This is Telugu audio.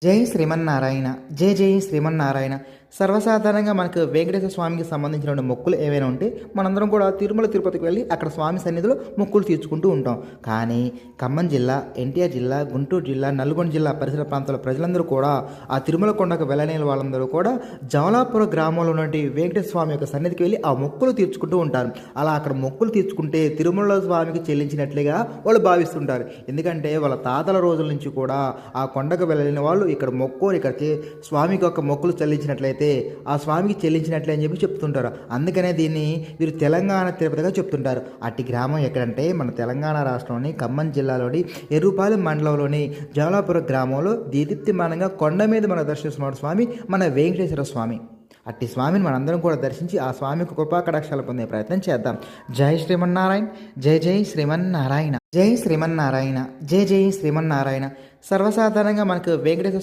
జై శ్రీమన్నారాయణ. జై జై శ్రీమన్నారాయణ. సర్వసాధారణంగా మనకు వెంకటేశ్వర స్వామికి సంబంధించిన మొక్కులు ఏవైనా ఉంటే మనందరం కూడా తిరుమల తిరుపతికి వెళ్ళి అక్కడ స్వామి సన్నిధిలో మొక్కులు తీర్చుకుంటూ ఉంటాం. కానీ ఖమ్మం జిల్లా, ఎన్టీఆర్ జిల్లా, గుంటూరు జిల్లా, నల్గొండ జిల్లా పరిసర ప్రాంతాల ప్రజలందరూ కూడా ఆ తిరుమల కొండకు వెళ్ళని వాళ్ళందరూ కూడా జవలాపురం గ్రామంలో ఉన్నటువంటి వెంకటేశ్వర స్వామి యొక్క సన్నిధికి వెళ్ళి ఆ మొక్కులు తీర్చుకుంటూ ఉంటారు. అలా అక్కడ మొక్కులు తీర్చుకుంటే తిరుమల స్వామికి చెల్లించినట్లుగా వాళ్ళు భావిస్తుంటారు. ఎందుకంటే వాళ్ళ తాతల రోజుల నుంచి కూడా ఆ కొండకు వెళ్ళలేని వాళ్ళు ఇక్కడ మొక్కుని ఇక్కడ స్వామికి ఒక మొక్కులు చెల్లించినట్లయితే ఆ స్వామికి చెల్లించినట్లే అని చెప్పి చెప్తుంటారు. అందుకనే దీన్ని వీరు తెలంగాణ తిరుపతిగా చెప్తుంటారు. అట్టి గ్రామం ఎక్కడంటే మన తెలంగాణ రాష్ట్రంలోని ఖమ్మం జిల్లాలోని ఎర్రుపాలెం మండలంలోని జవలాపురం గ్రామంలో దీదీప్తిమానంగా కొండ మీద మన దర్శిస్తున్న స్వామి మన వెంకటేశ్వర స్వామి. అట్టి స్వామిని మనందరం కూడా దర్శించి ఆ స్వామికి కృపాకటాక్షాలు పొందే ప్రయత్నం చేద్దాం. జై శ్రీమన్నారాయణ. జై జై శ్రీమన్నారాయణ. జై శ్రీమన్నారాయణ. జై జై శ్రీమన్నారాయణ. సర్వసాధారణంగా మనకు వెంకటేశ్వర